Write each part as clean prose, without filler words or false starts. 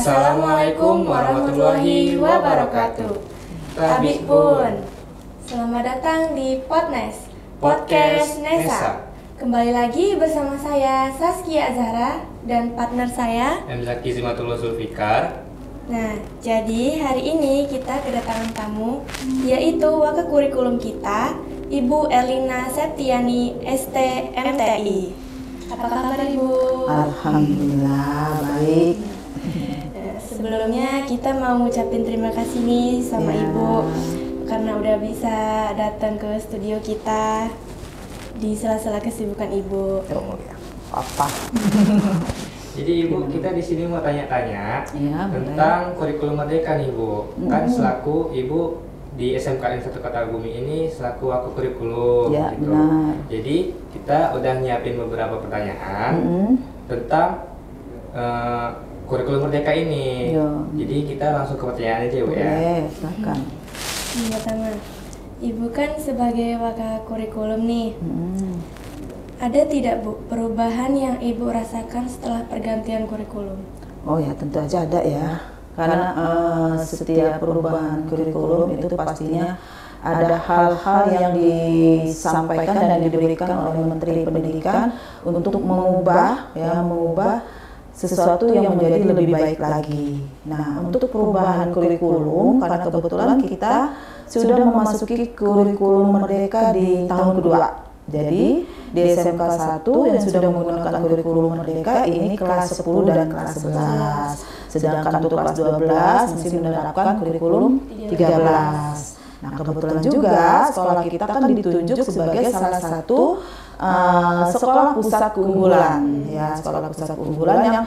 Assalamualaikum warahmatullahi wabarakatuh. Tabik pun. Selamat datang di Podnes, Podcast Nesa. Kembali lagi bersama saya Saskia Azhara dan partner saya Emzaki Zimatullah Zulfikar. Nah, jadi hari ini kita kedatangan tamu, yaitu wakil kurikulum kita, Ibu Elina Septiani, ST MTI. Apa kabar Ibu? Alhamdulillah baik. Sebelumnya kita mau ngucapin terima kasih nih sama Ibu karena udah bisa datang ke studio kita di sela-sela kesibukan Ibu. Oh ya, apa? Jadi Ibu, kita di sini mau tanya-tanya tentang kurikulum merdeka nih Bu. Kan selaku Ibu di SMKN 1 Kartagumi ini selaku wakil kurikulum Ya, gitu. benar. Jadi kita udah nyiapin beberapa pertanyaan tentang kurikulum merdeka ini. Yo. Jadi kita langsung ke pertanyaan aja Bu ya. Boleh, silakan. Yang pertama, Ibu kan sebagai wakil kurikulum nih, ada tidak Bu perubahan yang Ibu rasakan setelah pergantian kurikulum? Oh ya, tentu aja ada ya. Karena setiap perubahan kurikulum itu pastinya ada hal-hal yang disampaikan dan diberikan oleh Menteri Pendidikan untuk mengubah sesuatu yang menjadi lebih baik lagi. Nah, untuk perubahan kurikulum, karena kebetulan kita sudah memasuki kurikulum merdeka di tahun kedua. Jadi di SMK 1 yang sudah menggunakan kurikulum merdeka ini kelas 10 dan kelas 11. Sedangkan untuk kelas 12 masih menerapkan kurikulum 13. Nah, kebetulan juga sekolah kita kan ditunjuk sebagai salah satu sekolah pusat keunggulan, ya, sekolah pusat keunggulan yang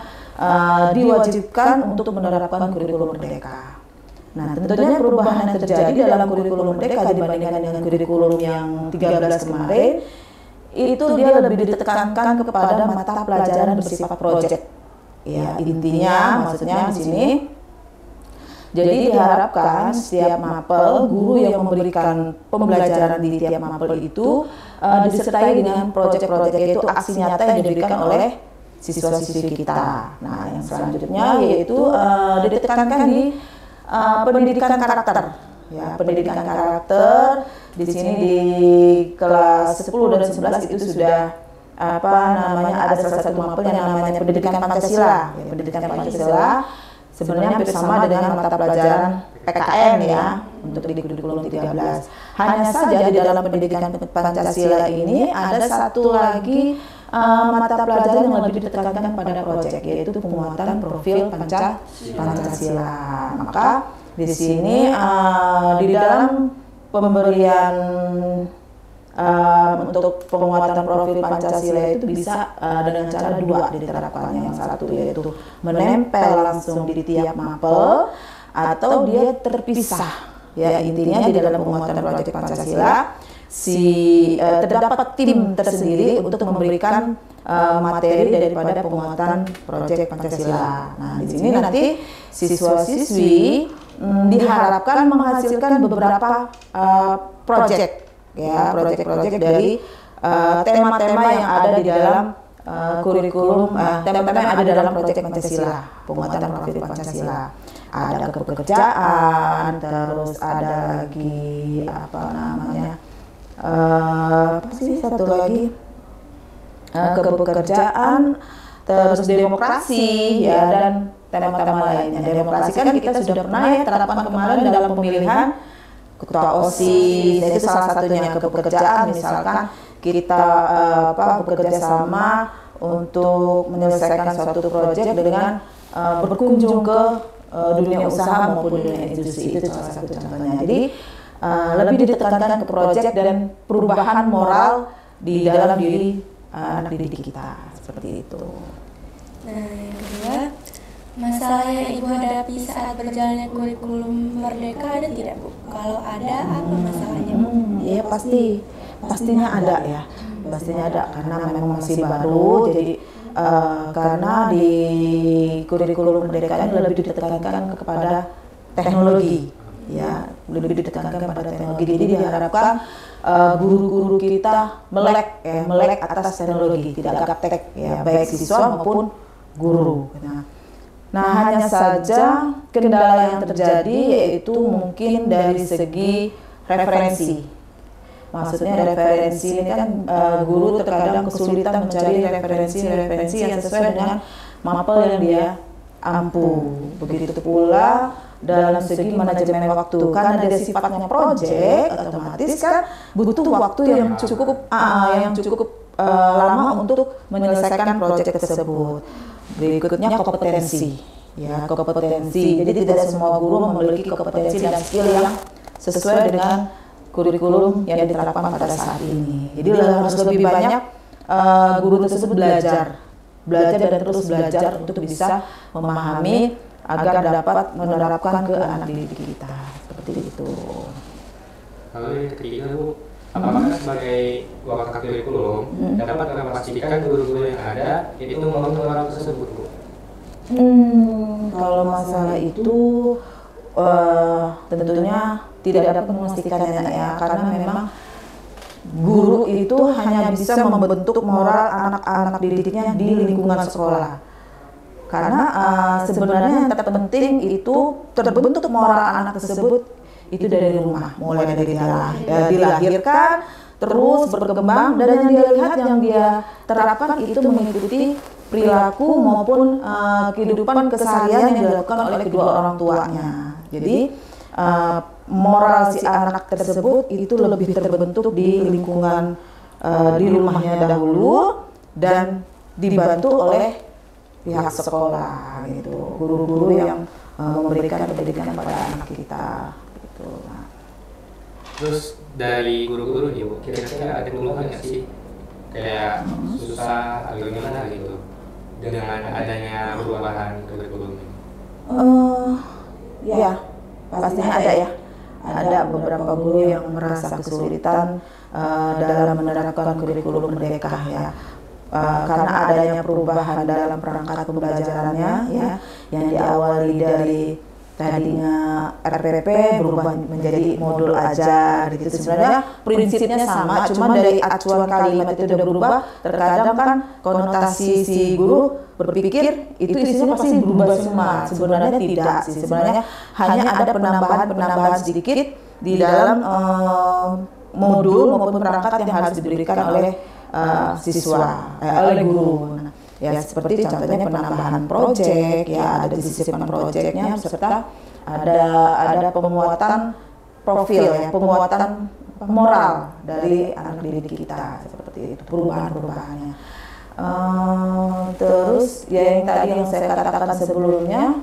diwajibkan untuk menerapkan kurikulum merdeka. Nah, tentunya perubahan yang terjadi dalam kurikulum merdeka dibandingkan dengan kurikulum yang 13 kemarin, itu dia lebih ditekankan kepada mata pelajaran bersifat proyek. Ya, intinya maksudnya di sini, jadi diharapkan setiap mapel, guru yang memberikan pembelajaran di tiap mapel itu disertai dengan proyek-proyek, yaitu aksi nyata yang diberikan oleh siswa-siswi kita. Nah, yang selanjutnya yaitu ditekankan di pendidikan karakter. Ya, pendidikan karakter di sini di kelas 10 dan 11 itu sudah ada salah satu mapel yang namanya pendidikan Pancasila. Ya, pendidikan Pancasila sebenarnya hampir sama dengan mata pelajaran PKN ya untuk di kurikulum 13. Hanya saja di dalam pendidikan Pancasila ini ada satu lagi mata pelajaran yang lebih ditekankan pada proyek, yaitu penguatan profil Pancasila. Maka di sini di dalam pemberian untuk penguatan profil Pancasila itu bisa dengan cara dua diterapkannya. Yang satu yaitu menempel langsung di tiap mapel, atau dia terpisah. Ya, intinya di dalam penguatan proyek Pancasila terdapat tim tersendiri untuk memberikan materi daripada penguatan proyek Pancasila. Nah, di sini nanti siswa-siswi diharapkan menghasilkan beberapa proyek, ya, proyek-proyek dari tema-tema yang ada di dalam kurikulum, tema-tema yang ada dalam proyek Pancasila, penguatan profil Pancasila. Ada kepekerjaan, terus ada lagi satu lagi kepekerjaan, terus demokrasi, ya, dan tema-tema lainnya. Demokrasi kan kita sudah pernah ya terapkan kemarin dalam pemilihan ketua OSIS, itu salah satunya. Kepekerjaan misalkan kita bekerja sama untuk menyelesaikan suatu proyek dengan berkunjung ke dunia usaha maupun dunia industri, itu salah satu contohnya. Jadi lebih ditekankan ke proyek dan perubahan moral di dalam diri anak didik kita, seperti itu. Nah, yang kedua, masalah yang Ibu hadapi saat berjalannya kurikulum merdeka ada tidak Bu? Kalau ada, apa masalahnya Bu? Ya pastinya ada ya, pastinya ada karena memang masih baru. Jadi karena di kurikulum merdeka ini lebih ditekankan kepada teknologi, ya, lebih ditekankan kepada teknologi. Jadi diharapkan guru-guru kita melek atas teknologi, tidak gaptek, ya, baik siswa maupun guru. Nah, hanya saja kendala yang terjadi yaitu mungkin dari segi referensi. Maksudnya referensi ini kan guru terkadang kesulitan mencari referensi yang sesuai dengan mapel yang dia ampu. Begitu pula dalam segi manajemen waktu, karena dia sifatnya proyek, otomatis kan butuh waktu yang cukup lama untuk menyelesaikan proyek tersebut. Berikutnya kompetensi, ya kompetensi. Jadi tidak semua guru memiliki kompetensi dan skill yang sesuai dengan kurikulum yang diterapkan pada saat ini. Jadi harus lebih banyak guru tersebut belajar dan terus belajar untuk bisa memahami agar dapat menerapkan ke anak didik kita, seperti itu. Kalau yang ketiga Bu, apakah sebagai wakil kurikulum dapat memastikan guru-guru yang ada itu membangun orang tersebut Bu? Kalau masalah itu tentunya tidak dapat memastikannya ya, karena memang guru itu hanya bisa membentuk moral anak-anak didiknya di lingkungan sekolah. Karena sebenarnya yang terpenting itu terbentuk moral anak tersebut itu dari rumah, mulai dari dilahirkan, terus berkembang, dan yang dia lihat, yang dia terapkan itu mengikuti perilaku maupun kehidupan keseharian yang dilakukan oleh kedua orang tuanya. Jadi moral si anak tersebut itu lebih terbentuk di lingkungan di rumahnya dahulu dan dibantu oleh pihak sekolah gitu, guru-guru yang memberikan pendidikan pada anak kita gitu. Nah. Terus dari guru-guru nih Bu, kira-kira ada keluhan nggak sih kayak susah atau gimana gitu dengan adanya perubahan kurikulum ini? Ya pastinya ada ya. Ada beberapa guru yang merasa kesulitan dalam menerapkan kurikulum Merdeka ya. Karena adanya perubahan dalam perangkat pembelajarannya ya, yang diawali dari tadinya RPP berubah menjadi modul ajar gitu. Sebenarnya prinsipnya sama, cuma dari acuan kalimat itu udah berubah. Terkadang kan konotasi si guru berpikir itu isinya pasti berubah semua. Sebenarnya tidak sih. Sebenarnya hanya ada penambahan sedikit di dalam modul maupun perangkat yang harus diberikan oleh siswa, oleh guru. Ya seperti contohnya penambahan proyek, ya ada disisipan proyeknya, serta ada penguatan profil, ya penguatan moral dari anak didik kita, seperti itu perubahannya. Terus ya yang tadi yang saya katakan sebelumnya,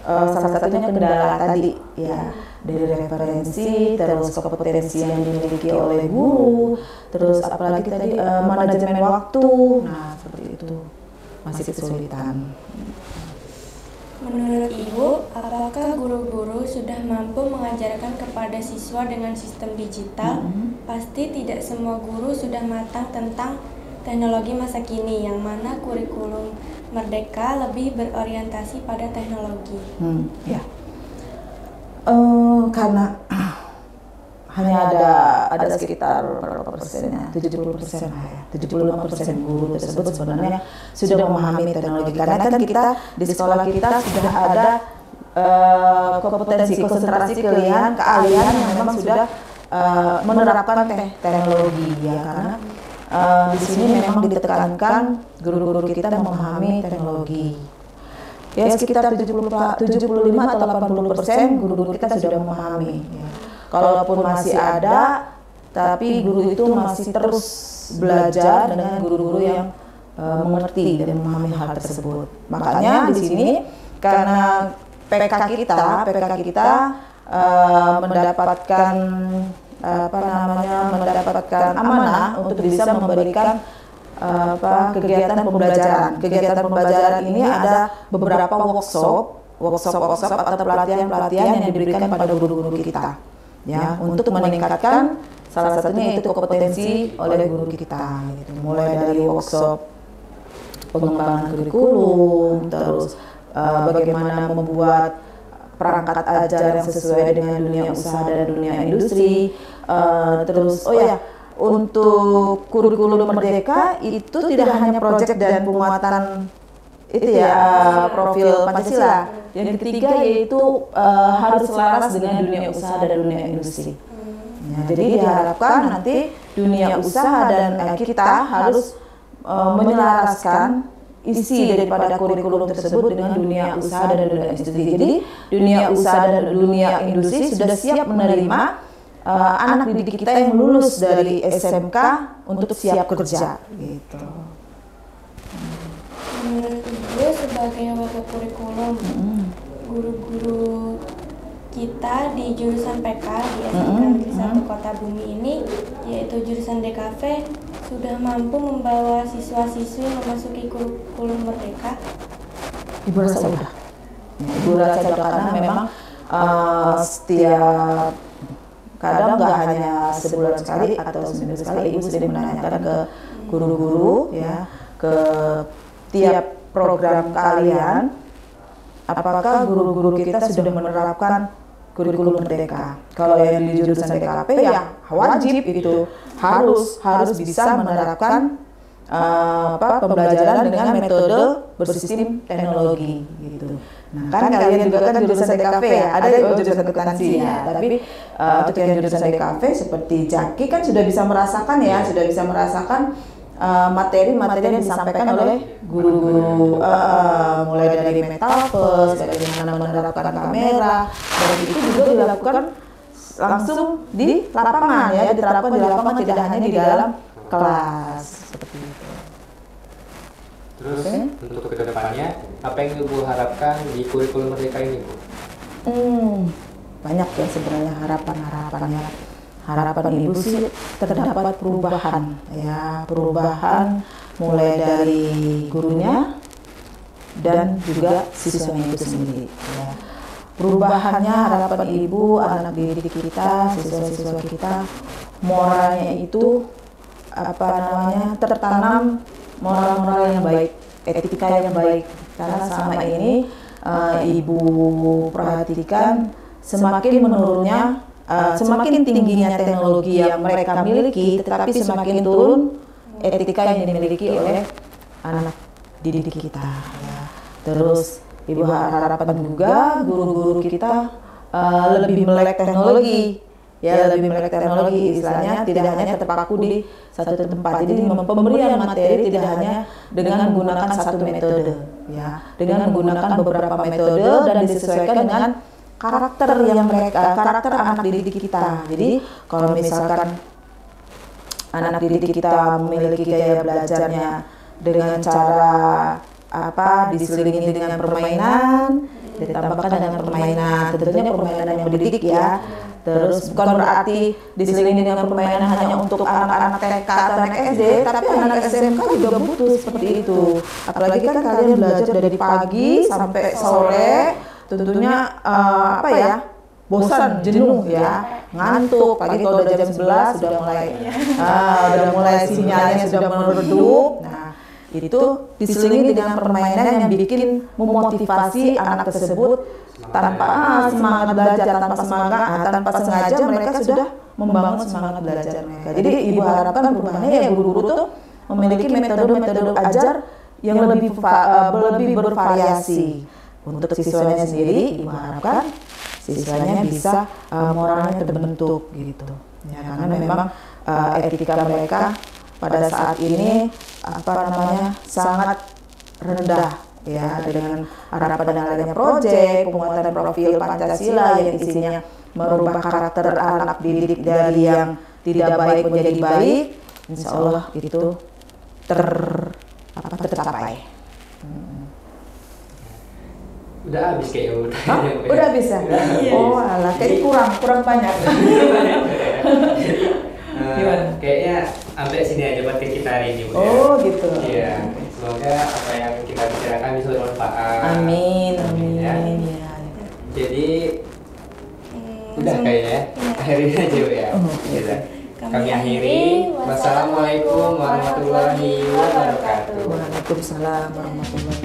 salah satunya kendala tadi ya, dari referensi, terus kompetensi yang dimiliki oleh guru, terus apalagi tadi manajemen waktu. Nah seperti itu masih kesulitan. Menurut Ibu, apakah guru-guru sudah mampu mengajarkan kepada siswa dengan sistem digital? Pasti tidak semua guru sudah matang tentang teknologi masa kini, yang mana kurikulum Merdeka lebih berorientasi pada teknologi. Ya. Karena hanya ada sekitar berapa persennya, 70% lah ya, 75% guru tersebut sebenarnya sudah memahami teknologi. Karena kan kita di sekolah kita sudah ada kompetensi, konsentrasi, keahlian yang memang sudah menerapkan teknologi ya. Karena di sini memang ditekankan guru-guru kita memahami teknologi. Ya sekitar 75 atau 80% guru-guru kita sudah memahami. Ya. Kalaupun masih ada, tapi guru itu masih terus belajar dengan guru-guru yang mengerti dan memahami hal tersebut. Makanya di sini karena PK kita mendapatkan mendapatkan amanah untuk bisa memberikan kegiatan pembelajaran ini ada beberapa workshop atau pelatihan yang diberikan pada guru-guru kita ya, untuk meningkatkan salah satunya itu kompetensi oleh guru kita gitu. Mulai dari workshop pengembangan kurikulum, terus bagaimana membuat perangkat ajar yang sesuai dengan dunia usaha dan dunia industri, terus untuk kurikulum Merdeka itu tidak hanya proyek dan penguatan itu ya profil Pancasila. Yang ketiga yaitu harus selaras dengan dunia usaha dan dunia industri. Nah, jadi diharapkan nanti dunia usaha dan kita harus menyelaraskan isi daripada kurikulum tersebut dengan dunia usaha dan dunia industri. Jadi dunia usaha dan dunia industri sudah siap menerima anak didik kita yang lulus dari SMK untuk siap kerja gitu. Gue sebagai wakil kurikulum, guru-guru kita di jurusan PK di SMK Negeri 1 Kota Bumi ini, yaitu jurusan DKV, sudah mampu membawa siswa-siswi memasuki kurikulum merdeka? Ibu rasa udah. Ibu rasa udah karena memang setiap kadang nggak hanya sebulan sekali atau seminggu sekali, ibu sudah menanyakan ke guru-guru ya, ke tiap program kalian, apakah guru-guru kita sudah menerapkan kurikulum merdeka. Kalau yang di jurusan DKP ya wajib itu harus bisa menerapkan pembelajaran dengan metode bersistem teknologi gitu. Nah, kan kalian juga kan jurusan DKV ya, ada jurusan akuntansi ya. Tapi untuk yang jurusan DKV seperti Jaki kan sudah bisa merasakan materi-materi yang disampaikan oleh guru-guru mulai dari metaverse, bagaimana menerapkan kamera, dan itu juga dilakukan langsung di lapangan ya, diterapkan di lapangan tidak hanya di dalam kelas seperti itu. Terus untuk kedepannya apa yang Ibu harapkan di kurikulum merdeka ini, Bu? Banyak ya sebenarnya harapan-harapannya. Harapan ibu sih terdapat perubahan ya, perubahan mulai dari gurunya dan juga siswanya itu sendiri ya. Perubahannya harapan ibu, anak didik kita, siswa-siswa kita, moralnya itu tertanam moral-moral yang baik, etika yang baik. Karena selama ini ibu perhatikan semakin menurunnya, semakin tingginya teknologi yang mereka miliki, tetapi semakin turun etika yang dimiliki oleh anak didik kita. Ya. Terus ibu harapan juga guru-guru kita lebih melek teknologi, ya lebih melek teknologi, istilahnya tidak hanya terpaku di satu tempat. Jadi pemberian materi tidak hanya dengan menggunakan satu metode, ya, dengan menggunakan beberapa metode dan disesuaikan dengan karakter anak didik kita. Jadi kalau misalkan anak didik kita memiliki gaya belajarnya dengan cara diselingi dengan permainan, ditambahkan dengan permainan, tentunya permainan yang mendidik ya. Terus bukan berarti diselingi dengan permainan hanya untuk anak-anak TK atau anak SD, tapi anak SMK juga butuh seperti itu. Apalagi kan kalian belajar dari pagi sampai sore, tentunya bosan, jenuh ya, ngantuk. Pagi kalau udah jam 11 sudah mulai sinyalnya sudah meredup. Nah, itu diselingi dengan permainan yang bikin memotivasi anak tersebut tanpa semangat belajar, tanpa sengaja mereka sudah membangun semangat belajar mereka. Jadi ibu harapkan perubahannya ya guru-guru tuh memiliki metode-metode ajar yang lebih bervariasi. Untuk siswanya sendiri, ibu harapkan siswanya bisa moralnya terbentuk gitu. Ya, karena memang etika mereka pada saat ini sangat rendah ya, dengan harapan dengan adanya proyek penguatan profil Pancasila yang isinya merubah karakter anak didik dari yang tidak baik menjadi baik. Insya Allah itu tercapai. Udah habis kayaknya. Udah habis ya? Oh alah, kayaknya kurang banyak. Kayaknya sampai sini aja buat kita hari ini, Bu. Oh gitu. Iya. Semoga apa yang kita bicarakan bisa bermanfaat. Amin. Ya. Ya. Jadi udah kayaknya akhirin aja, Bu ya. Kami akhiri. Wassalamualaikum warahmatullahi wabarakatuh. Waalaikumsalam warahmatullahi wabarakatuh.